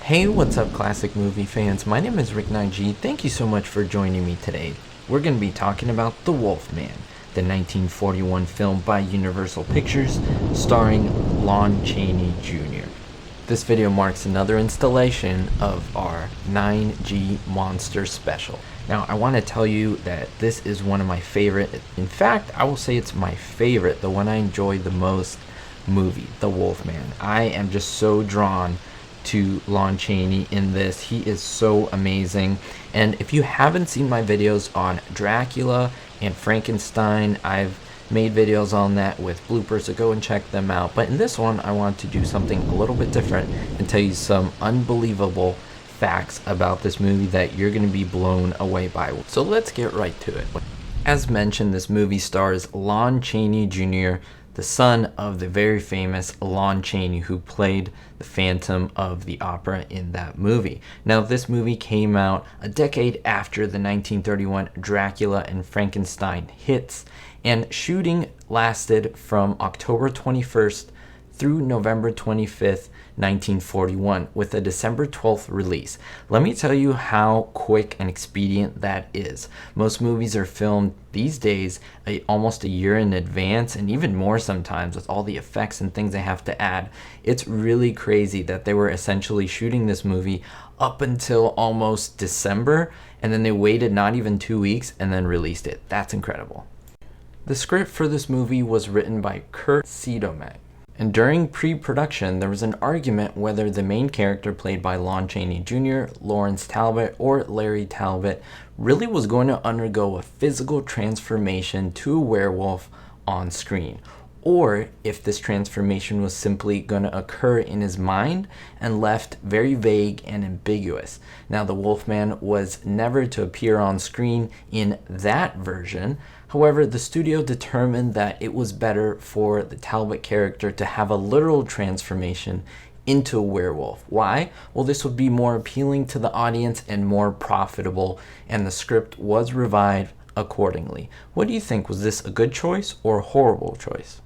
Hey, what's up, classic movie fans? My name is Rick9G. Thank you so much for joining me today. We're going to be talking about The Wolfman, the 1941 film by Universal Pictures starring Lon Chaney Jr. This video marks another installation of our 9G Monster Special. Now, I want to tell you that this is one of my favorite, in fact, I will say it's my favorite, the one I enjoy the most movie, The Wolfman. I am just so drawn to Lon Chaney in this. He is so amazing. And if you haven't seen my videos on Dracula and Frankenstein, I've made videos on that with bloopers, so go and check them out. But in this one, I want to do something a little bit different and tell you some unbelievable facts about this movie that you're going to be blown away by. So let's get right to it. As mentioned, this movie stars Lon Chaney Jr., the son of the very famous Lon Chaney, who played the Phantom of the Opera in that movie. Now, this movie came out a decade after the 1931 Dracula and Frankenstein hits, and shooting lasted from October 21st through November 25th, 1941, with a December 12th release. Let me tell you how quick and expedient that is. Most movies are filmed these days almost a year in advance, and even more sometimes with all the effects and things they have to add. It's really crazy that they were essentially shooting this movie up until almost December, and then they waited not even 2 weeks and then released it. That's incredible. The script for this movie was written by Kurt Siodmak. And during pre-production, there was an argument whether the main character played by Lon Chaney Jr., Lawrence Talbot, or Larry Talbot really was going to undergo a physical transformation to a werewolf on screen, or if this transformation was simply going to occur in his mind and left very vague and ambiguous. Now, the Wolfman was never to appear on screen in that version. However, the studio determined that it was better for the Talbot character to have a literal transformation into a werewolf. Why? Well, this would be more appealing to the audience and more profitable, and the script was revised accordingly. What do you think? Was this a good choice or a horrible choice?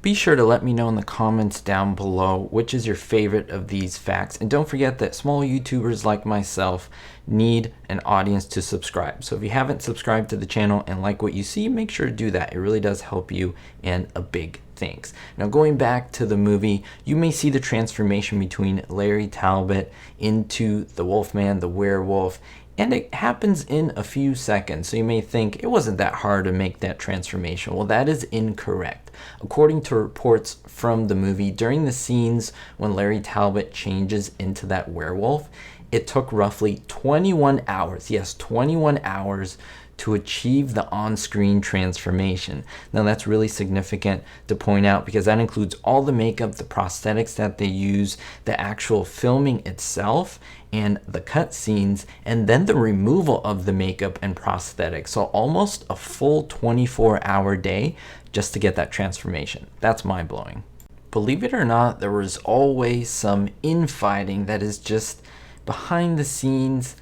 Be sure to let me know in the comments down below which is your favorite of these facts. And don't forget that small YouTubers like myself need an audience to subscribe. So if you haven't subscribed to the channel and like what you see, make sure to do that. It really does help you, and a big thanks. Now, going back to the movie, you may see the transformation between Larry Talbot into the Wolfman, the werewolf, and it happens in a few seconds. So you may think it wasn't that hard to make that transformation. Well, that is incorrect. According to reports from the movie, during the scenes when Larry Talbot changes into that werewolf, it took roughly 21 hours, yes, 21 hours to achieve the on-screen transformation. Now, that's really significant to point out because that includes all the makeup, the prosthetics that they use, the actual filming itself, and the cut scenes, and then the removal of the makeup and prosthetics. So almost a full 24-hour day just to get that transformation. That's mind-blowing. Believe it or not, there was always some infighting that is just behind the scenes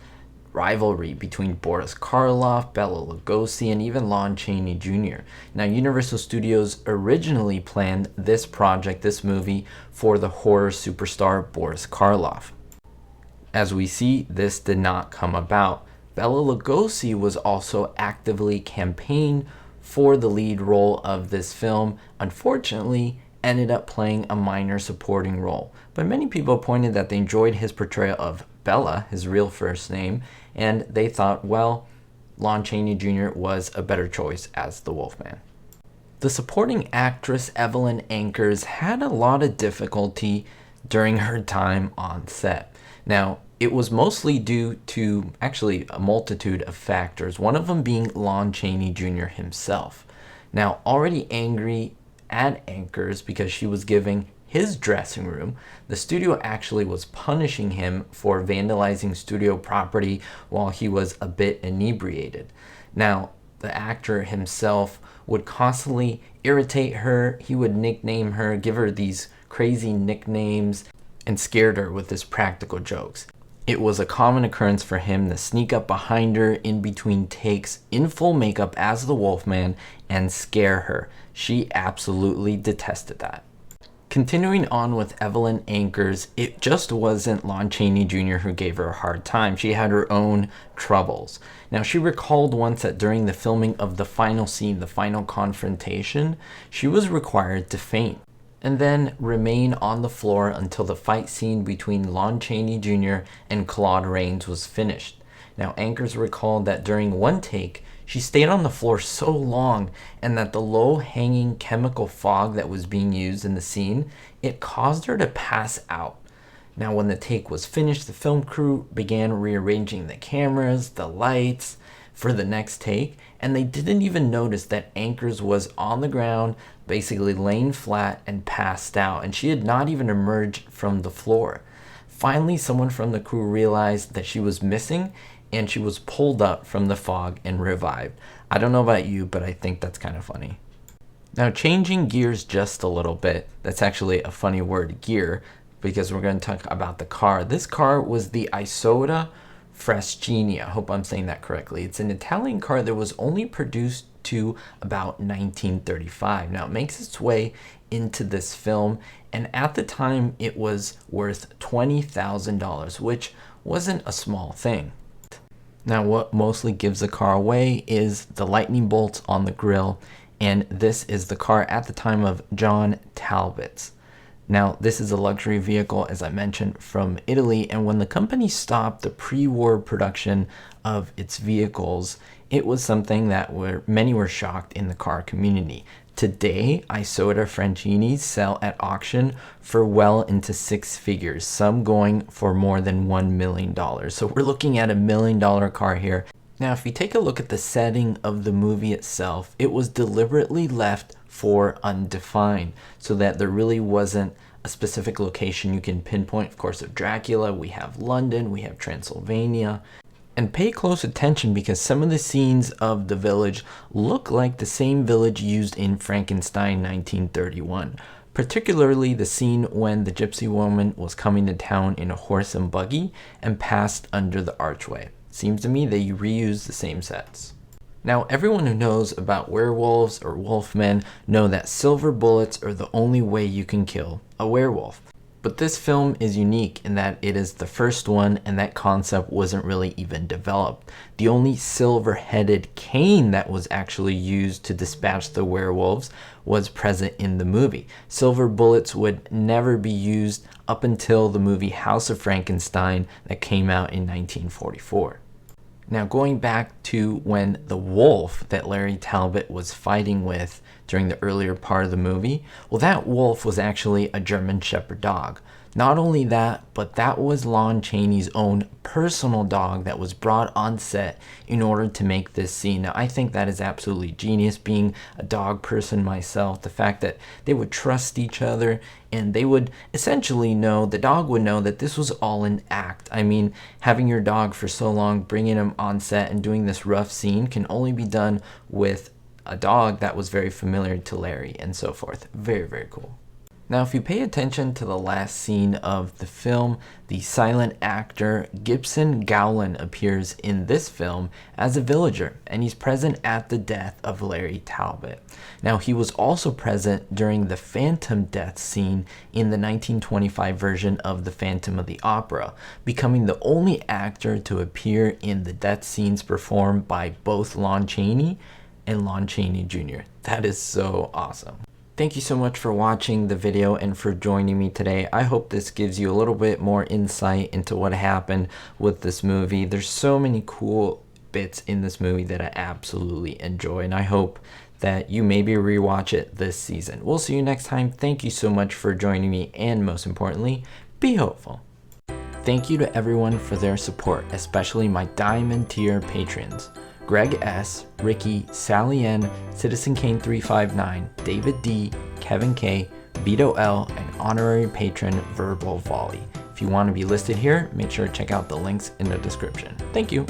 rivalry between Boris Karloff, Bela Lugosi, and even Lon Chaney Jr. Now, Universal Studios originally planned this project, this movie, for the horror superstar Boris Karloff. As we see, this did not come about. Bela Lugosi was also actively campaigning for the lead role of this film. Unfortunately, ended up playing a minor supporting role. But many people pointed that they enjoyed his portrayal of Bela, his real first name, and they thought, well, Lon Chaney Jr. was a better choice as the Wolfman. The supporting actress Evelyn Anchors had a lot of difficulty during her time on set. Now, it was mostly due to actually a multitude of factors, one of them being Lon Chaney Jr. himself. Now, already angry at Anchors because she was giving his dressing room, the studio actually was punishing him for vandalizing studio property while he was a bit inebriated. Now, the actor himself would constantly irritate her. He would nickname her, give her these crazy nicknames, and scared her with his practical jokes. It was a common occurrence for him to sneak up behind her in between takes in full makeup as the Wolfman and scare her. She absolutely detested that. Continuing on with Evelyn Anchors, it just wasn't Lon Chaney Jr. who gave her a hard time. She had her own troubles. Now, she recalled once that during the filming of the final scene, the final confrontation, she was required to faint and then remain on the floor until the fight scene between Lon Chaney Jr. and Claude Rains was finished. Now, Anchors recalled that during one take, she stayed on the floor so long and that the low-hanging chemical fog that was being used in the scene, it caused her to pass out. Now, when the take was finished, the film crew began rearranging the cameras, the lights for the next take, and they didn't even notice that Anchors was on the ground, basically laying flat and passed out, and she had not even emerged from the floor. Finally, someone from the crew realized that she was missing, and she was pulled up from the fog and revived. I don't know about you, but I think that's kind of funny. Now, changing gears just a little bit, that's actually a funny word, gear, because we're going to talk about the car. This car was the Isotta Fraschini. I hope I'm saying that correctly. It's an Italian car that was only produced to about 1935. Now, it makes its way into this film, and at the time, it was worth $20,000, which wasn't a small thing. Now, what mostly gives the car away is the lightning bolts on the grille, and this is the car at the time of John Talbot's. Now, this is a luxury vehicle, as I mentioned, from Italy, and when the company stopped the pre-war production of its vehicles, it was something that many were shocked in the car community. Today, Isotta Fraschini sell at auction for well into six figures, some going for more than $1 million. So we're looking at $1 million car here. Now, if you take a look at the setting of the movie itself, it was deliberately left for undefined so that there really wasn't a specific location you can pinpoint. Of course, of Dracula, we have London, we have Transylvania. And pay close attention because some of the scenes of the village look like the same village used in Frankenstein 1931. Particularly the scene when the gypsy woman was coming to town in a horse and buggy and passed under the archway. Seems to me they reused the same sets. Now, everyone who knows about werewolves or wolfmen know that silver bullets are the only way you can kill a werewolf. But this film is unique in that it is the first one and that concept wasn't really even developed. The only silver-headed cane that was actually used to dispatch the werewolves was present in the movie. Silver bullets would never be used up until the movie House of Frankenstein that came out in 1944. Now, going back to when the wolf that Larry Talbot was fighting with during the earlier part of the movie, well, that wolf was actually a German Shepherd dog. Not only that, but that was Lon Chaney's own personal dog that was brought on set in order to make this scene. Now, I think that is absolutely genius, being a dog person myself. The fact that they would trust each other and they would essentially know, the dog would know that this was all an act. I mean, having your dog for so long, bringing him on set and doing this rough scene can only be done with a dog that was very familiar to Larry and so forth. Very, very cool. Now, if you pay attention to the last scene of the film, the silent actor Gibson Gowland appears in this film as a villager, and he's present at the death of Larry Talbot. Now, he was also present during the phantom death scene in the 1925 version of The Phantom of the Opera, becoming the only actor to appear in the death scenes performed by both Lon Chaney and Lon Chaney Jr. That is so awesome. Thank you so much for watching the video and for joining me today. I hope this gives you a little bit more insight into what happened with this movie. There's so many cool bits in this movie that I absolutely enjoy, and I hope that you maybe rewatch it this season. We'll see you next time. Thank you so much for joining me, and most importantly, be hopeful. Thank you to everyone for their support, especially my Diamond tier patrons. Greg S., Ricky, Sally N., Citizen Kane 359, David D., Kevin K., Vito L., and honorary patron Verbal Volley. If you want to be listed here, make sure to check out the links in the description. Thank you.